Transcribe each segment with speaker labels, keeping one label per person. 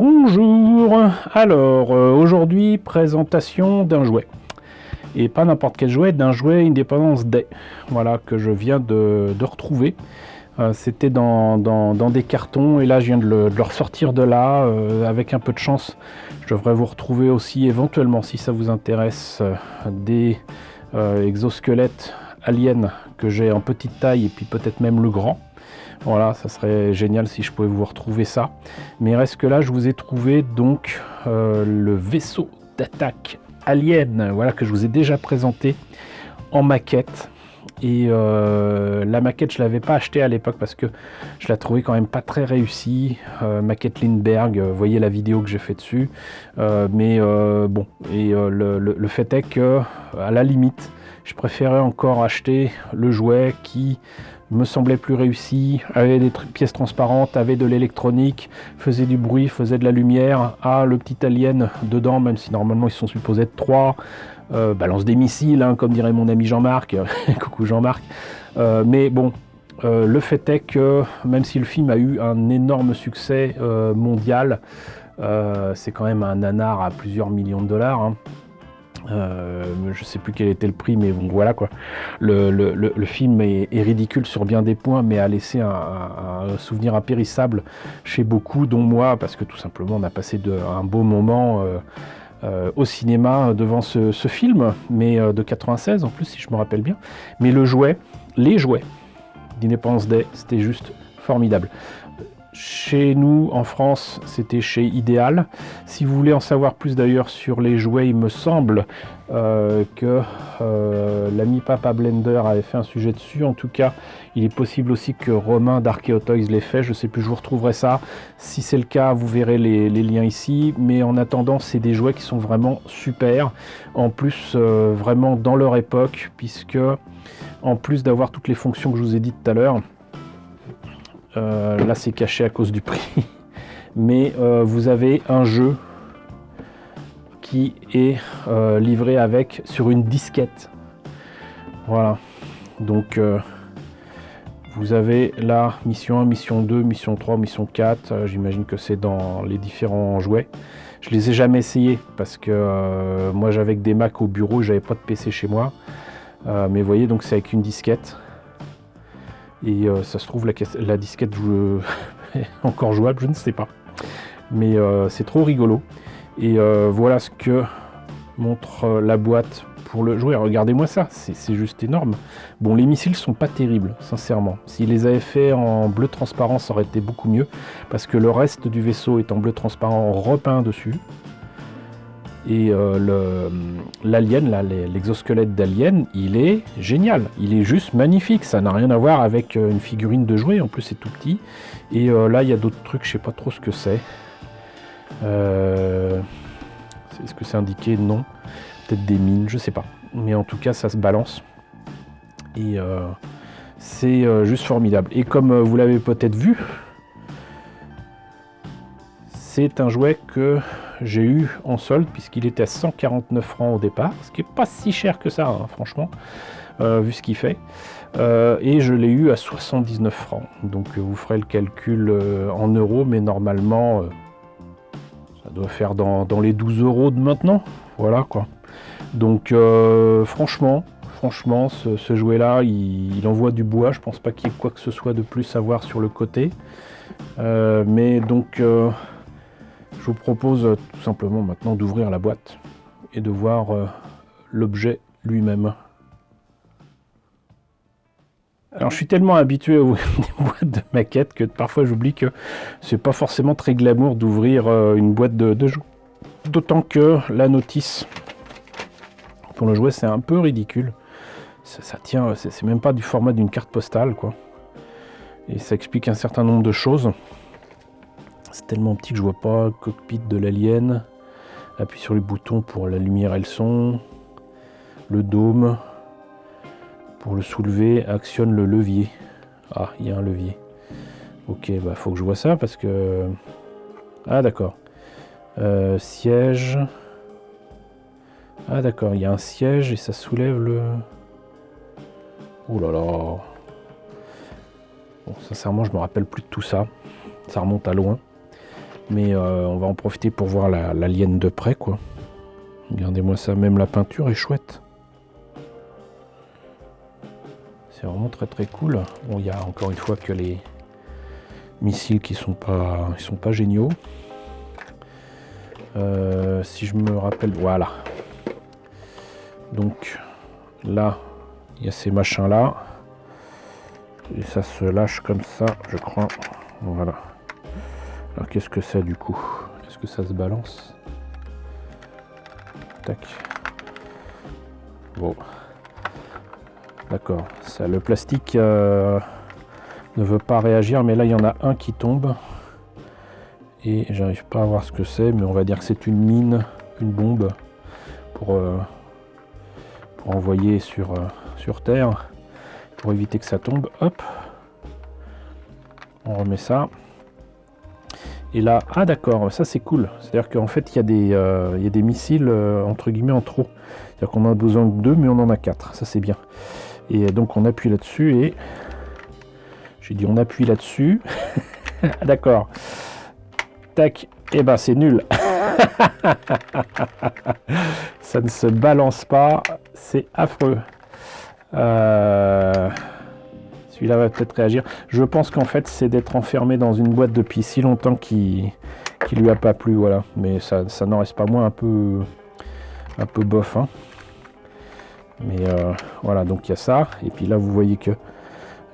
Speaker 1: Bonjour. Alors, aujourd'hui, présentation d'un jouet. Et pas n'importe quel jouet, d'un jouet Independence Day. Voilà, que je viens de retrouver. C'était dans des cartons et là, je viens de le ressortir de là. Avec un peu de chance, je devrais vous retrouver aussi éventuellement, si ça vous intéresse, des exosquelettes aliens que j'ai en petite taille et puis peut-être même le grand. Voilà, ça serait génial si je pouvais vous retrouver ça. Mais reste que là, je vous ai trouvé donc le vaisseau d'attaque alien, voilà, que je vous ai déjà présenté en maquette. Et la maquette, je ne l'avais pas achetée à l'époque parce que je la trouvais quand même pas très réussie. Maquette Lindbergh, vous voyez la vidéo que j'ai fait dessus. Bon, et le fait est que, à la limite, je préférais encore acheter le jouet qui me semblait plus réussi, avait des pièces transparentes, avait de l'électronique, faisait du bruit, faisait de la lumière, le petit alien dedans, même si normalement ils sont supposés être 3, balance des missiles, hein, comme dirait mon ami Jean-Marc, coucou Jean-Marc, mais bon, le fait est que même si le film a eu un énorme succès mondial, c'est quand même un nanar à plusieurs millions de dollars, hein. Je sais plus quel était le prix, mais bon, voilà quoi. Le film est ridicule sur bien des points, mais a laissé un souvenir impérissable chez beaucoup, dont moi, parce que tout simplement on a passé un beau moment au cinéma devant ce film, mais de 96 en plus, si je me rappelle bien. Mais les jouets d'Independence Day, c'était juste formidable. Chez nous, en France, c'était chez Ideal. Si vous voulez en savoir plus d'ailleurs sur les jouets, il me semble que l'ami Papa Blender avait fait un sujet dessus. En tout cas, il est possible aussi que Romain d'Archeotoys l'ait fait. Je ne sais plus, je vous retrouverai ça. Si c'est le cas, vous verrez les liens ici. Mais en attendant, c'est des jouets qui sont vraiment super. En plus, vraiment dans leur époque, puisque en plus d'avoir toutes les fonctions que je vous ai dites tout à l'heure, là c'est caché à cause du prix, mais vous avez un jeu qui est livré sur une disquette. Voilà, donc vous avez là mission 1, mission 2, mission 3, mission 4, j'imagine que c'est dans les différents jouets. Je les ai jamais essayés parce que moi j'avais que des Mac au bureau, j'avais pas de PC chez moi, mais vous voyez, donc c'est avec une disquette. Et ça se trouve la disquette est encore jouable, je ne sais pas. Mais c'est trop rigolo. Et voilà ce que montre la boîte pour le jouer. Regardez-moi ça, c'est juste énorme. Bon, les missiles sont pas terribles, sincèrement. S'ils les avaient fait en bleu transparent, ça aurait été beaucoup mieux. Parce que le reste du vaisseau est en bleu transparent repeint dessus. Et l'alien, l'exosquelette d'alien, il est génial, il est juste magnifique, ça n'a rien à voir avec une figurine de jouet, en plus c'est tout petit. Et là il y a d'autres trucs, je sais pas trop ce que c'est. Est-ce que c'est indiqué? Non. Peut-être des mines, je sais pas. Mais en tout cas ça se balance. Et c'est juste formidable. Et comme vous l'avez peut-être vu, c'est un jouet que j'ai eu en solde puisqu'il était à 149 francs au départ, ce qui n'est pas si cher que ça, hein, franchement, vu ce qu'il fait. Et je l'ai eu à 79 francs. Donc vous ferez le calcul en euros, mais normalement, ça doit faire dans les 12 euros de maintenant. Voilà quoi. Donc franchement, ce jouet-là, il envoie du bois. Je pense pas qu'il y ait quoi que ce soit de plus à voir sur le côté. Mais donc... je vous propose tout simplement maintenant d'ouvrir la boîte et de voir l'objet lui-même. Alors je suis tellement habitué aux boîtes de maquettes que parfois j'oublie que c'est pas forcément très glamour d'ouvrir une boîte de jeux. D'autant que la notice pour le jouet c'est un peu ridicule. Ça tient, c'est même pas du format d'une carte postale quoi. Et ça explique un certain nombre de choses. C'est tellement petit que je vois pas le cockpit de l'alien. Appuie sur les boutons pour la lumière et le son. Le dôme. Pour le soulever, actionne le levier. Ah, il y a un levier. Ok, bah faut que je vois ça parce que... Ah d'accord. Siège. Ah d'accord, il y a un siège et ça soulève le... Oh là là. Bon, sincèrement, je me rappelle plus de tout ça. Ça remonte à loin. Mais on va en profiter pour voir l'alien de près, quoi. Regardez-moi ça, même la peinture est chouette. C'est vraiment très très cool. Bon, il y a encore une fois que les missiles qui sont pas géniaux. Si je me rappelle, voilà. Donc là, il y a ces machins là. Et ça se lâche comme ça, je crois. Voilà. Alors qu'est-ce que c'est du coup? Est-ce que ça se balance? Tac. Bon. D'accord. Le plastique ne veut pas réagir, mais là il y en a un qui tombe. Et j'arrive pas à voir ce que c'est, mais on va dire que c'est une mine, une bombe pour envoyer sur Terre, pour éviter que ça tombe. Hop. On remet ça. Et là, ah d'accord, ça c'est cool. C'est-à-dire qu'en fait, il y a des missiles entre guillemets en trop. C'est-à-dire qu'on en a besoin de 2, mais on en a 4. Ça c'est bien. Et donc on appuie là-dessus et... J'ai dit on appuie là-dessus. D'accord. Tac. Et ben c'est nul. Ça ne se balance pas. C'est affreux. Celui-là va peut-être réagir. Je pense qu'en fait, c'est d'être enfermé dans une boîte depuis si longtemps qui lui a pas plu, voilà. Mais ça n'en reste pas moins un peu bof, hein. Mais voilà, donc il y a ça. Et puis là, vous voyez que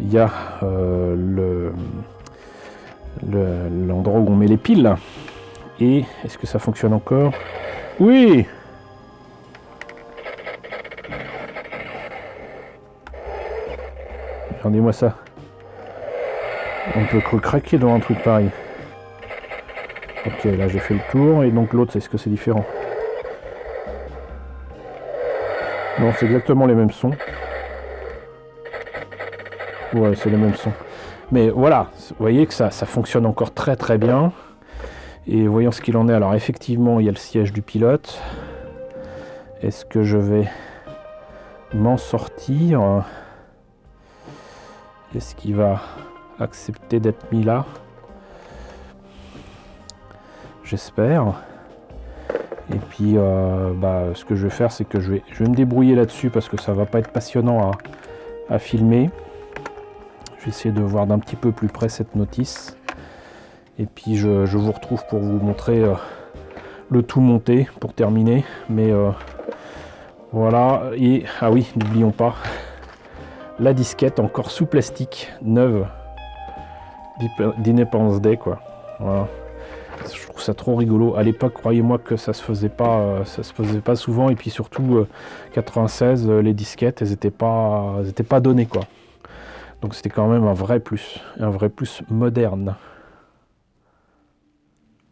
Speaker 1: il y a l'endroit où on met les piles. Et est-ce que ça fonctionne encore? Oui! Regardez-moi ça. On peut craquer dans un truc pareil. Ok, là j'ai fait le tour. Et donc l'autre, est-ce que c'est différent? Non, c'est exactement les mêmes sons. Ouais, c'est les mêmes sons. Mais voilà, vous voyez que ça fonctionne encore très très bien. Et voyons ce qu'il en est. Alors effectivement, il y a le siège du pilote. Est-ce que je vais m'en sortir? Est-ce qu'il va accepter d'être mis là? J'espère. Et puis ce que je vais faire, c'est que je vais me débrouiller là-dessus parce que ça va pas être passionnant à filmer. Je vais essayer de voir d'un petit peu plus près cette notice. Et puis je vous retrouve pour vous montrer le tout monté pour terminer. Mais voilà. Et ah oui, n'oublions pas la disquette encore sous plastique, neuve, d'Independence Day, quoi. Voilà. Je trouve ça trop rigolo. À l'époque, croyez-moi que ça se faisait pas souvent. Et puis surtout, 96, les disquettes, elles étaient pas données, quoi. Donc c'était quand même un vrai plus moderne.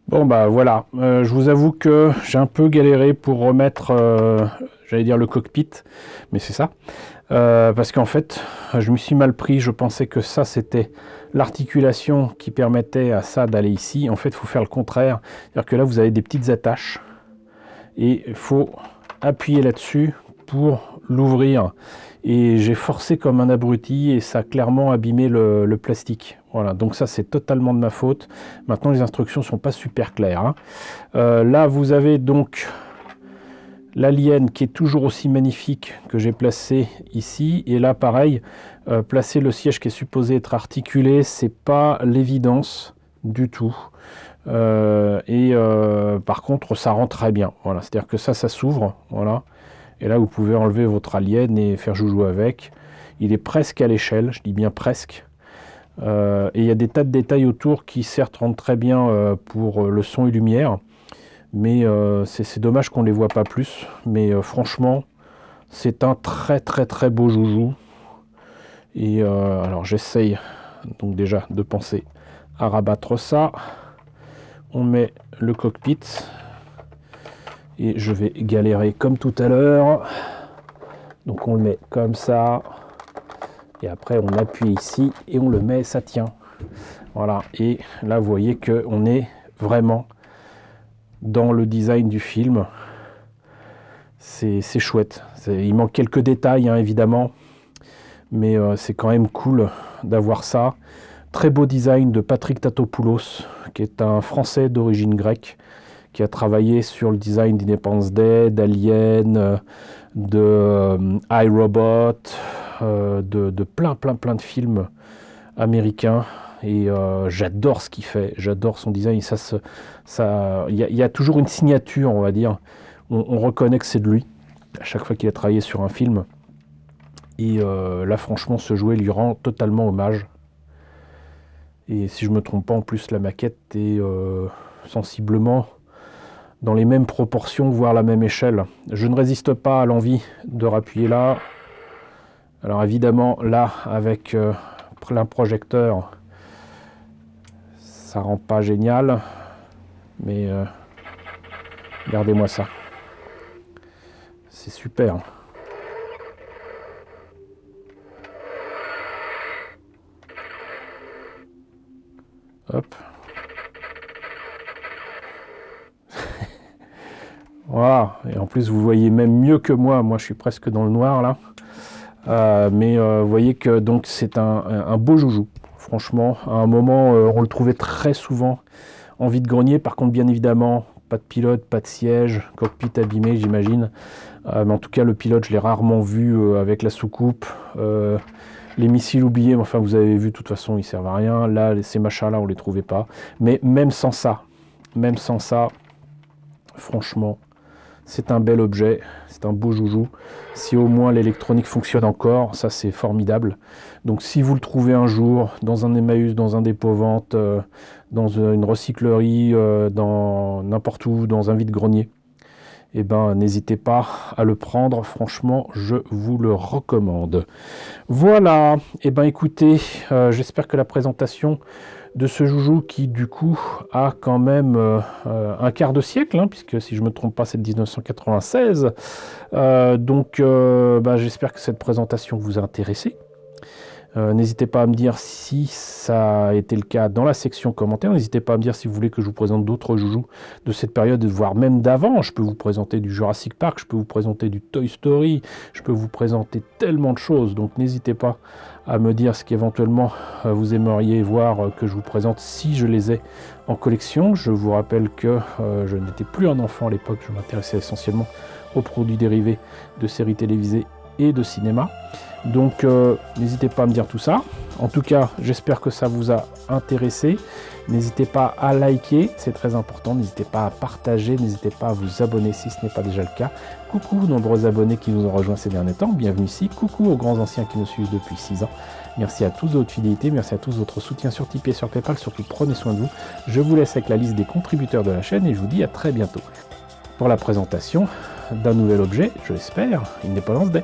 Speaker 1: Bon bah voilà, je vous avoue que j'ai un peu galéré pour remettre, j'allais dire le cockpit, mais c'est ça. Parce qu'en fait, je me suis mal pris, je pensais que ça c'était l'articulation qui permettait à ça d'aller ici. En fait, il faut faire le contraire, c'est-à-dire que là vous avez des petites attaches et il faut appuyer là-dessus pour l'ouvrir. Et j'ai forcé comme un abruti et ça a clairement abîmé le plastique. Voilà, donc ça c'est totalement de ma faute. Maintenant les instructions sont pas super claires, hein. Là vous avez donc l'alien qui est toujours aussi magnifique que j'ai placé ici. Et là pareil, placer le siège qui est supposé être articulé, c'est pas l'évidence du tout. Par contre ça rend très bien. Voilà, c'est-à-dire que ça s'ouvre, voilà. Et là, vous pouvez enlever votre alien et faire joujou avec. Il est presque à l'échelle, je dis bien presque. Et il y a des tas de détails autour qui certes rendent très bien pour le son et lumière. Mais c'est dommage qu'on ne les voit pas plus. Mais franchement, c'est un très très très beau joujou. Et alors j'essaye donc déjà de penser à rabattre ça. On met le cockpit. Et je vais galérer comme tout à l'heure. Donc on le met comme ça. Et après on appuie ici et on le met, ça tient. Voilà. Et là vous voyez qu'on est vraiment dans le design du film. C'est chouette. Il manque quelques détails, hein, évidemment. Mais c'est quand même cool d'avoir ça. Très beau design de Patrick Tatopoulos, qui est un Français d'origine grecque, qui a travaillé sur le design d'Independence Day, d'Alien, de iRobot, de plein de films américains. Et j'adore ce qu'il fait, j'adore son design. Il y a toujours une signature, on va dire. On reconnaît que c'est de lui, à chaque fois qu'il a travaillé sur un film. Et là, franchement, ce jouet lui rend totalement hommage. Et si je ne me trompe pas, en plus, la maquette est sensiblement dans les mêmes proportions, voire la même échelle. Je ne résiste pas à l'envie de rappuyer là. Alors évidemment, là, avec plein projecteur, ça rend pas génial. Mais regardez-moi ça. C'est super. Hop. Voilà. Et en plus, vous voyez même mieux que moi. Moi, je suis presque dans le noir là. Mais vous voyez que donc c'est un beau joujou. Franchement, à un moment, on le trouvait très souvent en vide-grenier. Par contre, bien évidemment, pas de pilote, pas de siège, cockpit abîmé, j'imagine. Mais en tout cas, le pilote, je l'ai rarement vu avec la soucoupe. Les missiles oubliés, enfin, vous avez vu, de toute façon, ils servent à rien. Là, ces machins-là, on les trouvait pas. Mais même sans ça, franchement, c'est un bel objet, c'est un beau joujou. Si au moins l'électronique fonctionne encore, ça c'est formidable. Donc si vous le trouvez un jour dans un Emmaüs, dans un dépôt-vente, dans une recyclerie, dans n'importe où, dans un vide-grenier, eh ben, n'hésitez pas à le prendre. Franchement, je vous le recommande. Voilà. Eh ben, écoutez, j'espère que la présentation de ce joujou qui, du coup, a quand même un quart de siècle, hein, puisque, si je ne me trompe pas, c'est de 1996. J'espère que cette présentation vous a intéressé. N'hésitez pas à me dire si ça a été le cas dans la section commentaires. N'hésitez pas à me dire si vous voulez que je vous présente d'autres joujoux de cette période, voire même d'avant. Je peux vous présenter du Jurassic Park, je peux vous présenter du Toy Story, je peux vous présenter tellement de choses. Donc n'hésitez pas à me dire ce qu'éventuellement vous aimeriez voir que je vous présente si je les ai en collection. Je vous rappelle que je n'étais plus un enfant à l'époque, je m'intéressais essentiellement aux produits dérivés de séries télévisées et de cinéma. Donc n'hésitez pas à me dire tout ça. En tout cas, j'espère que ça vous a intéressé. N'hésitez pas à liker, c'est très important. N'hésitez pas à partager, n'hésitez pas à vous abonner si ce n'est pas déjà le cas. Coucou aux nombreux abonnés qui nous ont rejoints ces derniers temps. Bienvenue ici. Coucou aux grands anciens qui nous suivent depuis 6 ans. Merci à tous de votre fidélité, merci à tous de votre soutien sur Tipeee et sur Paypal. Surtout, prenez soin de vous. Je vous laisse avec la liste des contributeurs de la chaîne et je vous dis à très bientôt pour la présentation d'un nouvel objet, je l'espère, Independence Day.